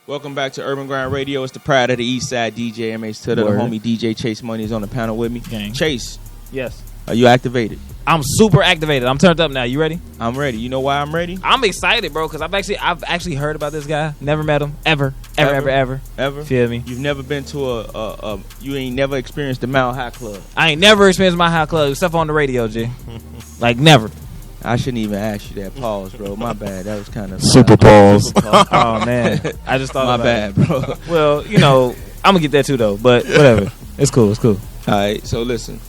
Welcome back to Urban Grind Radio. It's the pride of the East Side, DJ MH to the homie DJ Chase Money is on the panel with me. Gang. Chase. Yes. Are you activated? I'm super activated. I'm turned up now. You ready? I'm ready. You know why I'm ready? I'm excited, bro, because I've actually heard about this guy. Never met him. Ever. Feel me? You've never been to you ain't never experienced the Mile High Club. I ain't never experienced my high club except on the radio, G. Like, never. I shouldn't even ask you that. Pause, bro. My bad. That was kind of super pause. Oh man, I just thought my bad, bro. Well, you know, I'm gonna get that too though. But whatever. It's cool. All right. So listen,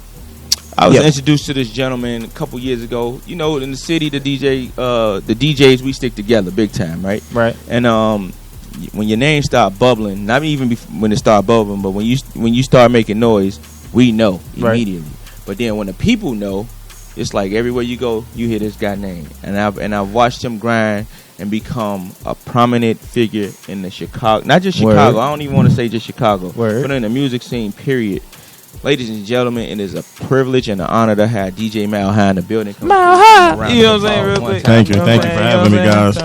I was introduced to this gentleman a couple years ago. You know, in the city, the DJs, we stick together big time, right? Right. And when your name start bubbling, not even when it start bubbling, but when you start making noise, we know immediately. Right. But then when the people know, it's like everywhere you go, you hear this guy's name. And I've watched him grind and become a prominent figure in the Chicago, not just Chicago. I don't even want to say just Chicago, but in the music scene, period. Ladies and gentlemen, it is a privilege and an honor to have DJ Mile High in the building. Mile High! You know what I'm saying, real quick? Thank you for having me, guys.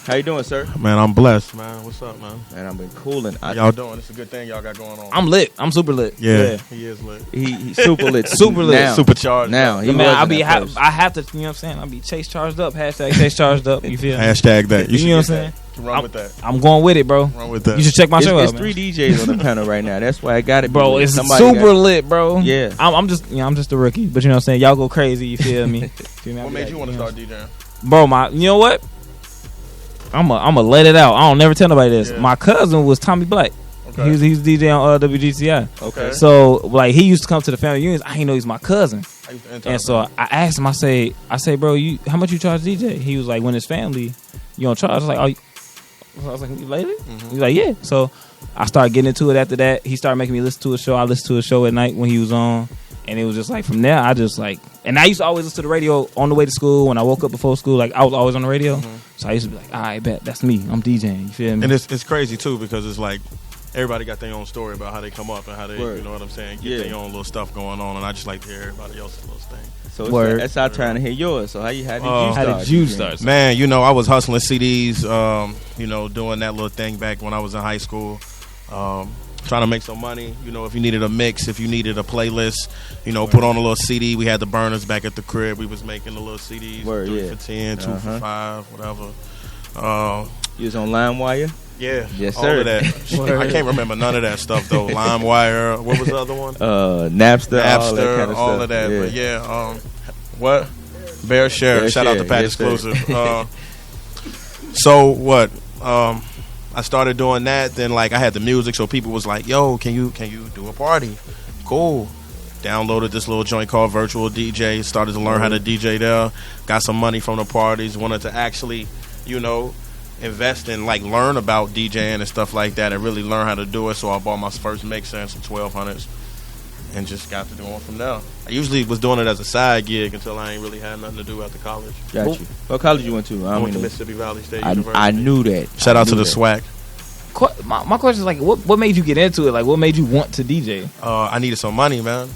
How you doing, sir? Man, I'm blessed, man. What's up, man? Man, I've been cooling. How y'all doing? It's a good thing y'all got going on. I'm lit. I'm super lit. Yeah. He is lit. He's super lit. Super lit. Now. Supercharged. Now. I have to, you know what I'm saying? I'll be Chase charged up. Hashtag Chase charged up. You feel? Hashtag that. You know what I'm saying? Run with that. I'm going with it, bro. Run with that. You should check my show out. It's 3 DJs on the panel right now. That's why I got it, bro. It's super lit, bro. Yeah. I'm just a rookie, but you know what I'm saying. Y'all go crazy. You feel me? What made you want to start DJing? Bro, you know what? I'm a let it out. I don't never tell nobody this. Yeah. My cousin was Tommy Black. Okay. He was DJ on WGTI. Okay. So like he used to come to the family reunions. I didn't know he's my cousin. And so I asked him. I say, bro, how much you charge DJ? He was like, when it's family, you don't charge. I was like, lately? Mm-hmm. He's like, yeah. So I started getting into it after that. He started making me listen to a show. I listened to a show at night when he was on. And it was just like, from there, I just like, and I used to always listen to the radio on the way to school. When I woke up before school, like I was always on the radio. Mm-hmm. So I used to be like, all right, bet, that's me. I'm DJing. You feel me? And it's crazy too, because it's like, everybody got their own story about how they come up and how they, you know what I'm saying, get their own little stuff going on. And I just like to hear everybody else's little thing. So that's our trying to hear yours. So how did you start? Man, you know, I was hustling CDs, you know, doing that little thing back when I was in high school. Trying to make some money. You know, if you needed a mix, if you needed a playlist, you know, put on a little CD. We had the burners back at the crib. We was making the little CDs, 3 for 10, 2 for 5, whatever. You was on LimeWire? Yeah. Yes, sir. All of that. I can't remember none of that stuff, though. LimeWire. What was the other one? Napster, all of that. But yeah, what? Bear Share. Shout out to Pat Exclusive. So what? I started doing that. Then like I had the music, so people was like, "Yo, can you do a party?" Cool. Downloaded this little joint called Virtual DJ. Started to learn how to DJ there. Got some money from the parties. Wanted to actually, you know, invest in like learn about DJing and stuff like that, and really learn how to do it. So I bought my first mixer and some 1200s, and just got to doing from there. I usually was doing it as a side gig until I ain't really had nothing to do after college. Got you. What college you went to? I went to Mississippi Valley State University. I knew that. Shout out to the SWAC. My question is like, what made you get into it? Like, what made you want to DJ? I needed some money, man.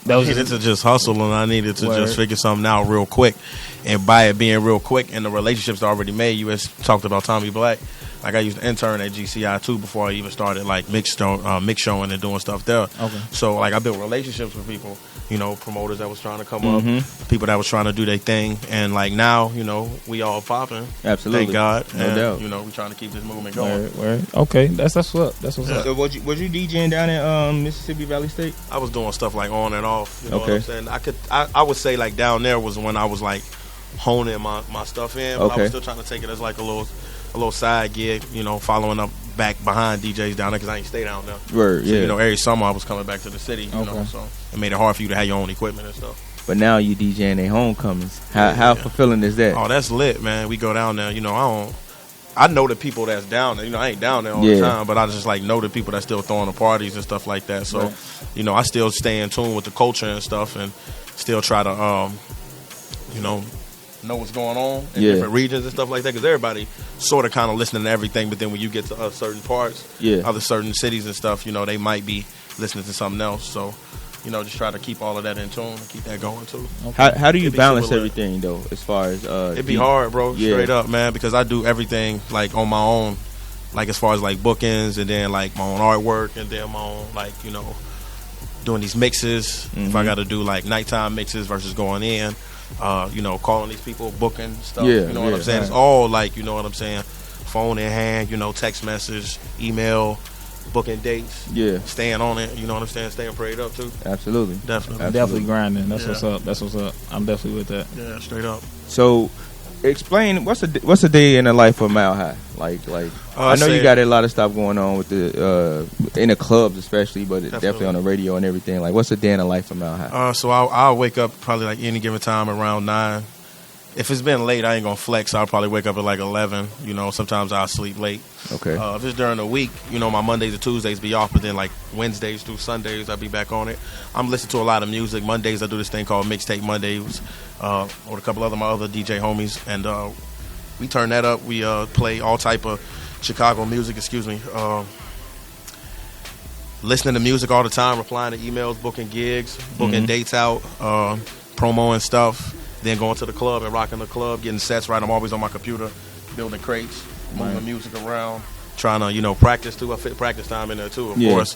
I needed to just hustle, and I needed to just figure something out real quick. And by it being real quick and the relationships already made, you had talked about Tommy Black. Like I used to intern at GCI too before I even started like mix showing and doing stuff there. Okay. So like I built relationships with people, you know, promoters that was trying to come up, people that was trying to do their thing, and like now, you know, we all popping. Absolutely. Thank God. No doubt. You know, we trying to keep this movement going. Word. Okay, that's what's up. That's what's up. So was you DJing down at Mississippi Valley State? I was doing stuff like on and off. You know what I'm saying? I would say like down there was when I was like honing my stuff in, but I was still trying to take it as like a little side gig, you know, following up back behind DJs down there because I ain't stay down there. Word, so, you know, every summer I was coming back to the city, you know, so it made it hard for you to have your own equipment and stuff. But now you DJing their homecomings. How fulfilling is that? Oh, that's lit, man. We go down there, you know, I know the people that's down there. You know, I ain't down there all the time, but I just like know the people that still throwing the parties and stuff like that. So, you know, I still stay in tune with the culture and stuff, and still try to, you know what's going on in different regions and stuff like that. Because everybody sort of kind of listening to everything, but then when you get to certain parts, other certain cities and stuff, you know, they might be listening to something else. So, you know, just try to keep all of that in tune and keep that going too. Okay. How do you balance everything though, as far as it'd be hard, bro, straight up, man, because I do everything like on my own, like as far as like bookings, and then like my own artwork, and then my own like doing these mixes. If I got to do like nighttime mixes versus going in, calling these people, booking stuff. You know what I'm saying? Right. It's all like, you know what I'm saying, phone in hand, text message, email, booking dates. Yeah. Staying on it, you know what I'm saying? Staying prayed up too. Absolutely. Definitely grinding. That's what's up. That's what's up. I'm definitely with that. Yeah, straight up. So, explain what's a day in the life of Mile High. I know you got a lot of stuff going on with the in the clubs especially, but definitely on the radio and everything. Like, what's a day in the life of Mile High? So I'll wake up probably like any given time around 9. If it's been late, I ain't gonna flex. I'll probably wake up at like 11. Sometimes I'll sleep late. Okay. If it's during the week, my Mondays and Tuesdays be off, but then like Wednesdays through Sundays, I'll be back on it. I'm listening to a lot of music. Mondays I do this thing called Mixtape Mondays, with a couple of my other DJ homies, and we turn that up. We play all type of Chicago music. Listening to music all the time, replying to emails, booking gigs, booking dates out, promo and stuff. Then going to the club and rocking the club, getting sets right. I'm always on my computer, building crates, moving the music around, trying to, practice too. I fit practice time in there too, of course.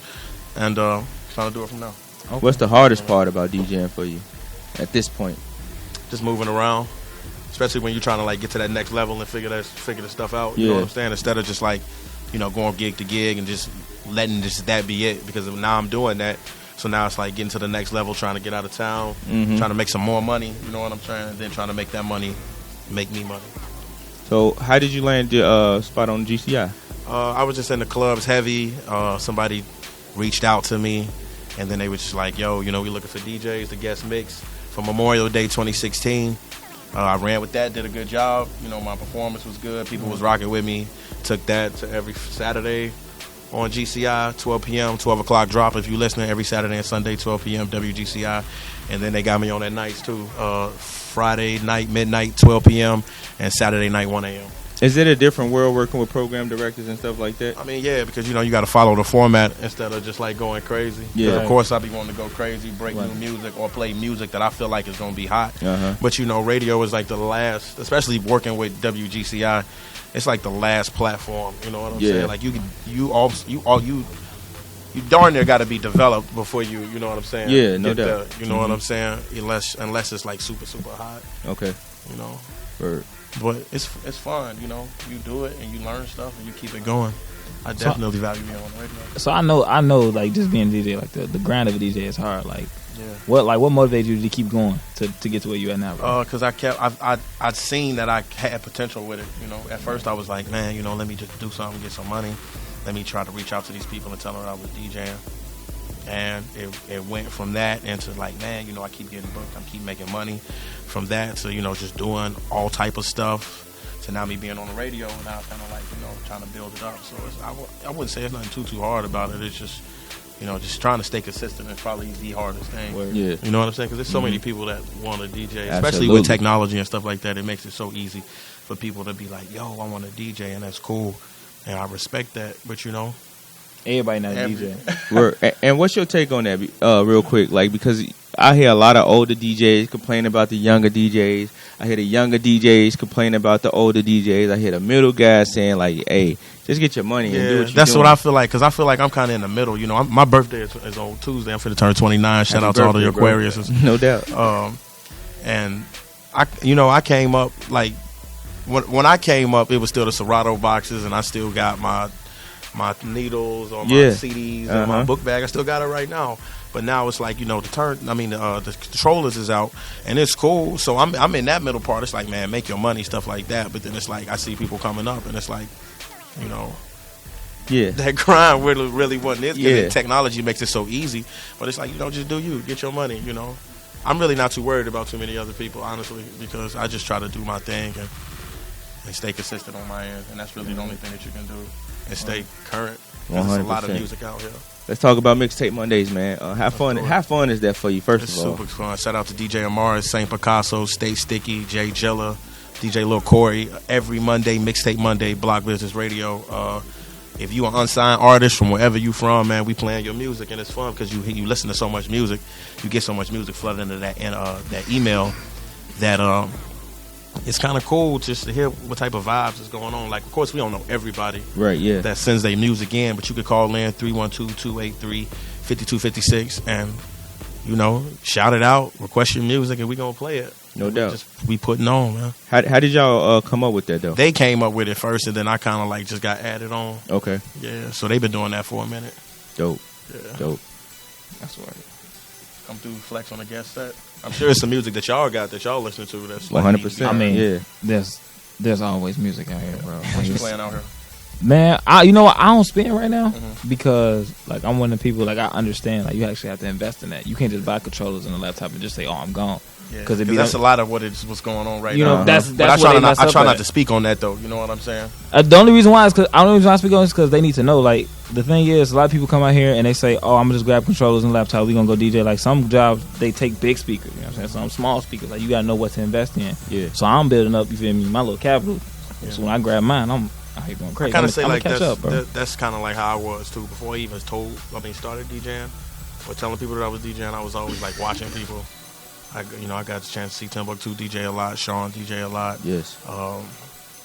And trying to do it from now. Okay. What's the hardest part about DJing for you at this point? Just moving around, especially when you're trying to like get to that next level and figure the stuff out. You know what I'm saying? Instead of just like, going gig to gig and just letting that be it. Because now I'm doing that. So now it's like getting to the next level, trying to get out of town, trying to make some more money, you know what I'm saying? And then trying to make that money make me money. So how did you land your spot on GCI? I was just in the clubs heavy. Somebody reached out to me, and then they were just like, yo, we looking for DJs to guest mix for Memorial Day 2016. I ran with that, did a good job. My performance was good. People was rocking with me. Took that to every Saturday on GCI, 12 p.m., 12 o'clock drop. If you listening, every Saturday and Sunday, 12 p.m., WGCI. And then they got me on at nights, too. Friday night, midnight, 12 p.m., and Saturday night, 1 a.m. Is it a different world working with program directors and stuff like that? I mean, yeah, because, you got to follow the format instead of just, like, going crazy. Yeah. Of course, I be wanting to go crazy, break new music, or play music that I feel like is going to be hot. But, radio is, like, the last, especially working with WGCI, it's like the last platform, you know what I'm saying? Like you darn near got to be developed before you know what I'm saying? Yeah, no doubt. You know what I'm saying? Unless it's like super super hot. Okay. But it's fun, you do it and you learn stuff and you keep it going. I definitely value being on the radio. So I know like just being a DJ, like the grind of a DJ is hard. Like what motivated you to keep going to get to where you at now? Because I'd seen that I had potential with it. At first I was like, man, let me just do something, get some money. Let me try to reach out to these people and tell them I was DJing. And it went from that into like, man, I keep getting booked, I keep making money. From that to just doing all type of stuff. To now me being on the radio, and now kind of like trying to build it up. So I wouldn't say it's nothing too hard about it. It's just just trying to stay consistent is probably the hardest thing. Yeah. You know what I'm saying? Because there's so many people that want to DJ, especially with technology and stuff like that. It makes it so easy for people to be like, yo, I want to DJ, and that's cool, and I respect that. But everybody not a DJ. And what's your take on that, real quick? Like, because I hear a lot of older DJs complain about the younger DJs. I hear the younger DJs complain about the older DJs. I hear the middle guys saying like, "Hey, just get your money and do what you're doing." That's what I feel like, because I feel like I'm kind of in the middle. My birthday is on Tuesday. I'm finna turn 29. Shout out to all the Aquarius. No doubt. And I came up like when I came up, it was still the Serato boxes, and I still got my needles or my CDs or my book bag. I still got it right now. But now it's like, the controllers is out, and it's cool. So I'm in that middle part. It's like, man, make your money, stuff like that. But then it's like, I see people coming up, and it's like, that grind really wasn't it. Yeah. Technology makes it so easy. But it's like, just do you. Get your money, I'm really not too worried about too many other people, honestly, because I just try to do my thing and stay consistent on my end. And that's really the only thing that you can do, and stay current. There's a lot of music out here. Let's talk about Mixtape Mondays, man. How fun is that for you, first of all? It's super fun. Shout out to DJ Amara, St. Picasso, Stay Sticky, Jay Jilla, DJ Lil Corey. Every Monday, Mixtape Monday, Block Business Radio. If you an unsigned artist from wherever you from, man, we playing your music, and it's fun because you listen to so much music. You get so much music flooded into that email that it's kind of cool just to hear what type of vibes is going on. Like, of course, we don't know everybody right, yeah, that sends their music in, but you could call in 312-283-5256 and, you know, shout it out, request your music, and we gonna play it. No doubt. We putting on, man. How did y'all come up with that though? They came up with it first, and then I kind of like just got added on. Okay. Yeah, so they've been doing that for a minute. Dope. Yeah. Dope. That's right. Come through, flex on the guest set. I'm sure it's some music that y'all got that y'all listen to. That's 100%. I mean, yeah. There's always music out here, bro. What you playing out here? Man, you know what? I don't spin right now because, like, I'm one of the people, like, I understand, like, you actually have to invest in that. You can't just buy controllers and a laptop and just say, oh, I'm gone. Yeah, because that's a lot of what's going on right you now. know, that's but I try not to speak on that, though. You know what I'm saying? The only reason why is because I speak on is because they need to know. Like, the thing is, a lot of people come out here and they say, oh, I'm going to just grab controllers and laptop. We're going to go DJ. Like, some jobs, they take big speakers. You know what I'm saying? Some small speakers. Like, you got to know what to invest in. Yeah. So I'm building up, you feel me, my little capital. Yeah. So when I grab mine, I'm out here going crazy. I kind of say, like, that's kind of like how I was, too. Before I even started DJing or telling people that I was DJing, I was always, like, watching people. I got the chance to see Timbuktu DJ a lot, Sean DJ a lot. Yes.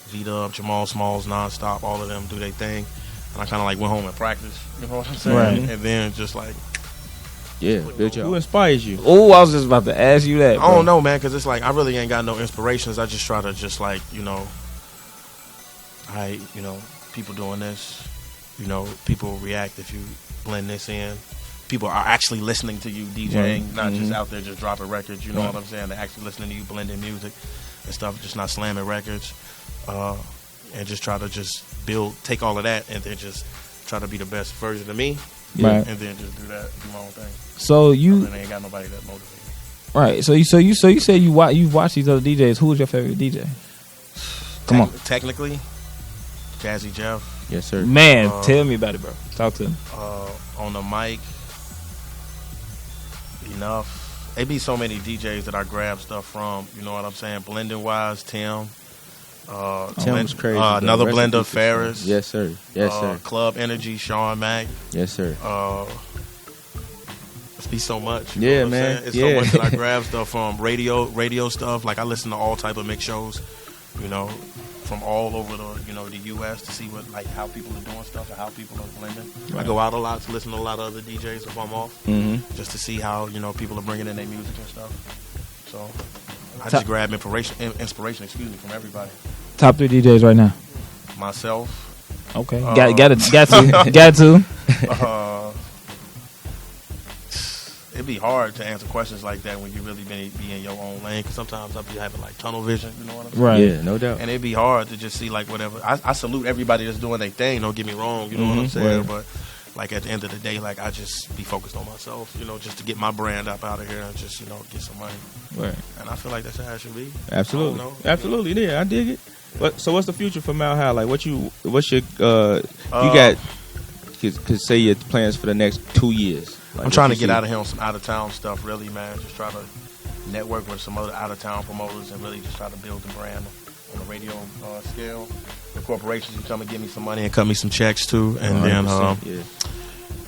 V-Dub, Jamal Smalls, Nonstop, all of them do their thing. And I kind of like went home and practiced. You know what I'm saying? Right. And then just like... Yeah, who inspires you? Oh, I was just about to ask you that, bro. I don't know, man, because it's like I really ain't got no inspirations. I just try to just like, people doing this. People react if you blend this in. People are actually listening to you DJing, not just out there just dropping records. You know what I'm saying? They're actually listening to you blending music and stuff, just not slamming records. And just try to just take all of that and then just try to be the best version of me. Right. And then just do my own thing. So you ain't got nobody that motivates me. Right. So you say you've watched these other DJs. Who was your favorite DJ? Come on. Technically, Jazzy Jeff. Yes, sir. Man, tell me about it, bro. Talk to me. On the mic. Enough. It be so many DJs that I grab stuff from. You know what I'm saying? Blending wise, Tim. Tim was crazy. Another blender, Ferris. Yes, sir. Yes, sir. Club Energy, Sean Mack. Yes, sir. It's be so much. You know what man. I'm saying? It's so much that I grab stuff from radio stuff. Like I listen to all type of mix shows. From all over the U.S. to see how people are doing stuff and how people are blending. Right. I go out a lot to listen to a lot of other DJs if I'm off, just to see how people are bringing in their music and stuff. So I just grab inspiration from everybody. Top 3 DJs right now. Myself. Okay. Got to. It'd be hard to answer questions like that when you really be in your own lane. Because sometimes I'll be having like tunnel vision. You know what I'm saying? Right. Yeah, no doubt. And it'd be hard to just see like whatever. I salute everybody that's doing their thing. Don't get me wrong. You know what I'm saying? Right. But like at the end of the day, like I just be focused on myself. Just to get my brand up out of here and just get some money. Right. And I feel like that's how it should be. Absolutely. Absolutely. Yeah, I dig it. So what's the future for Mile High? Like what's your you got? Could say your plans for the next 2 years. Like I'm trying to get out of here on some out of town stuff, really, man. Just try to network with some other out of town promoters and really just try to build the brand on the radio scale. The corporations can come and give me some money and cut me some checks too, and then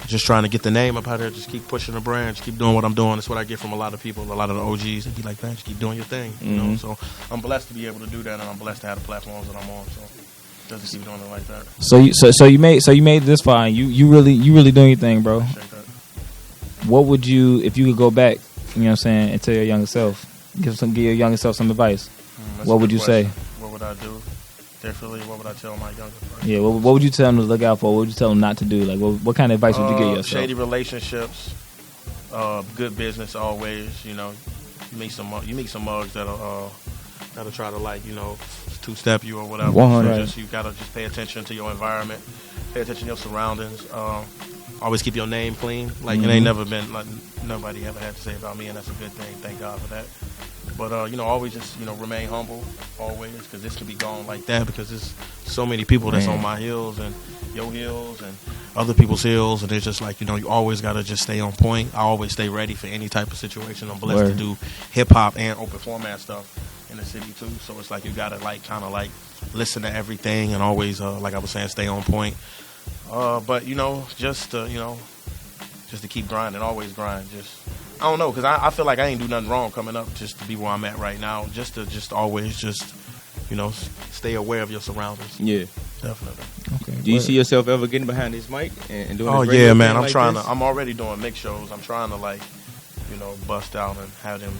just trying to get the name up out there. Just keep pushing the brand, just keep doing what I'm doing. That's what I get from a lot of people, a lot of the OGs. They be like, man, just keep doing your thing, you know. So I'm blessed to be able to do that, and I'm blessed to have the platforms that I'm on. So. Just keep doing it like that. So you made it this far. And you really doing your thing, bro. What would you, if you could go back, you know what I'm saying, and tell your younger self, give your younger self some advice? What would you say? What would I do? Definitely, what would I tell my younger self? Yeah, what would you tell them to look out for? What would you tell them not to do? Like, what kind of advice would you give yourself? Shady relationships, good business always. You meet some mugs that'll try to two-step you or whatever. So you gotta just pay attention to your environment, pay attention to your surroundings. Always keep your name clean. It ain't never been nobody ever had to say about me, and that's a good thing. Thank God for that. But always just remain humble, always, because this could be gone like that. Because there's so many people that's on my heels and your heels and other people's heels, and it's just you always gotta just stay on point. I always stay ready for any type of situation. I'm blessed to do hip hop and open format stuff in the city too, so it's you gotta kind of listen to everything and always like I was saying, stay on point. But just to keep grinding, always grind. Just I don't know, because I feel like I ain't do nothing wrong coming up just to be where I'm at right now. Just to always just, you know, stay aware of your surroundings. Yeah. Definitely. Okay. Do you see yourself ever getting behind this mic and doing? Oh yeah, man. I'm trying to. I'm already doing mix shows. I'm trying to, like, you know, bust out and have them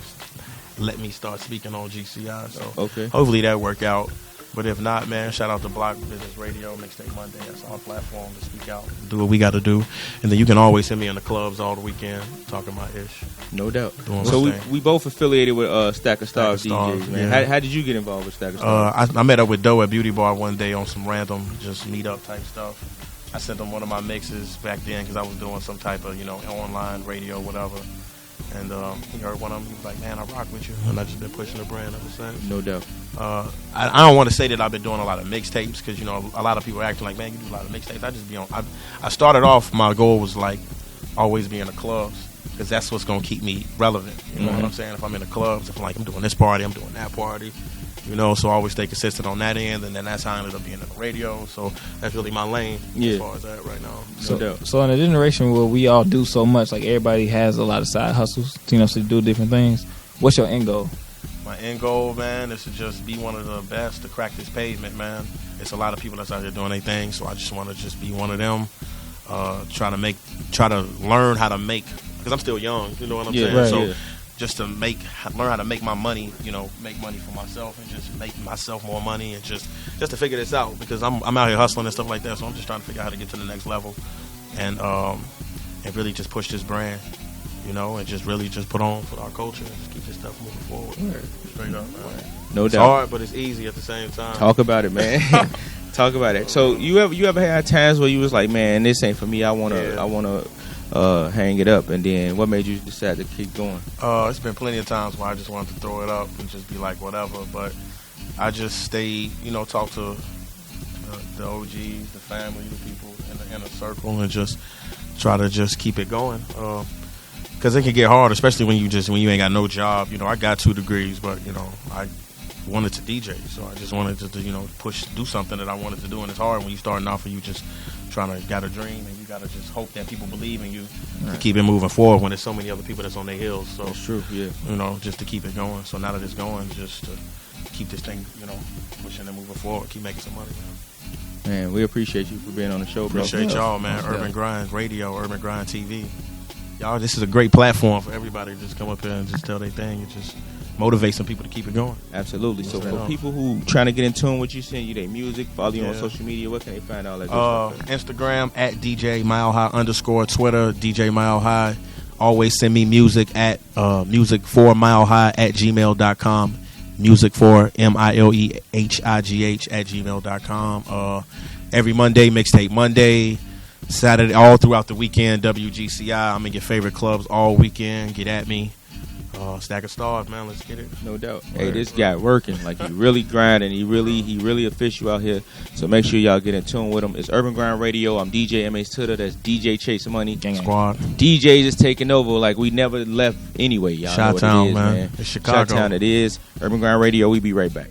let me start speaking on GCI. So okay. Hopefully that work out. But if not, man, shout out to Block Business Radio, Mixtape Monday. That's our platform to speak out, do what we got to do. And then you can always send me in the clubs all the weekend talking my ish. No doubt. So we both affiliated with Stack of Stars DJs, man. Yeah. How did you get involved with Stack of Stars? I met up with Doe at Beauty Bar one day on some random just meet up type stuff. I sent him one of my mixes back then because I was doing some type of, you know, online radio, whatever. And he heard one of them. He was like, man, I rock with you. And I just been pushing the brand ever since. No doubt. I don't want to say that I've been doing a lot of mixtapes because, you know, a lot of people are acting like, man, you do a lot of mixtapes. I just be on. I started off, my goal was like always be in the clubs because that's what's going to keep me relevant. You know what I'm saying? If I'm in the clubs, if I'm like, I'm doing this party, I'm doing that party. You know, so I always stay consistent on that end, and then that's how I ended up being in the radio. So that's really my lane as far as that right now. So in a generation where we all do so much, like everybody has a lot of side hustles, you know, to do different things. What's your end goal? My end goal, man, is to just be one of the best to crack this pavement, man. It's a lot of people that's out here doing their thing, so I just want to just be one of them. Try to learn how to make, because I'm still young, you know what I'm saying? Right, so just to learn how to make my money, you know, make money for myself and just make myself more money and just to figure this out because I'm out here hustling and stuff like that. So I'm just trying to figure out how to get to the next level and really just push this brand, you know, and just really just put our culture and just keep this stuff moving forward. Straight up, man. No doubt. It's hard, but it's easy at the same time. Talk about it, man. Talk about it. So you ever had times where you was like, man, this ain't for me. I wanna hang it up, and then what made you decide to keep going? It's been plenty of times where I just wanted to throw it up and just be like whatever, but I just stayed, you know, talk to the OGs, the family, the people in the inner circle, and just try to just keep it going. Because it can get hard, especially when you ain't got no job. You know, I got 2 degrees, but you know, I wanted to DJ, so I just wanted to you know, do something that I wanted to do, and it's hard when you starting off and you just trying to got a dream and you got to just hope that people believe in you to keep it moving forward when there's so many other people that's on their heels. So that's true, yeah. You know, just to keep it going. So now that it's going, just to keep this thing, you know, pushing and moving forward, keep making some money, man. We appreciate you for being on the show, bro. Appreciate y'all, man. Urban Grind Radio, Urban Grind TV. Y'all, this is a great platform for everybody to just come up here and just tell their thing and just motivate some people to keep it going. Absolutely. So for people who trying to get in tune with you, send you their music, follow you on social media, what can they find all that good stuff? Instagram at DJ Mile High _, Twitter DJ Mile High. Always send me music at music4milehigh at gmail.com. Music4 MILEHIGH at gmail.com. Every Monday, Mixtape Monday. Saturday, all throughout the weekend, WGCI. I'm in your favorite clubs all weekend. Get at me. Stack of Stars, man. Let's get it. No doubt. Hey, this guy working. Like, he really grinding. He really official out here. So make sure y'all get in tune with him. It's Urban Grind Radio. I'm DJ M.A. Tutter. That's DJ Chase Money. Squad. DJs is taking over like we never left anyway, y'all. Chi-Town, man. It's Chicago. Chi-Town it is. Urban Grind Radio. We be right back.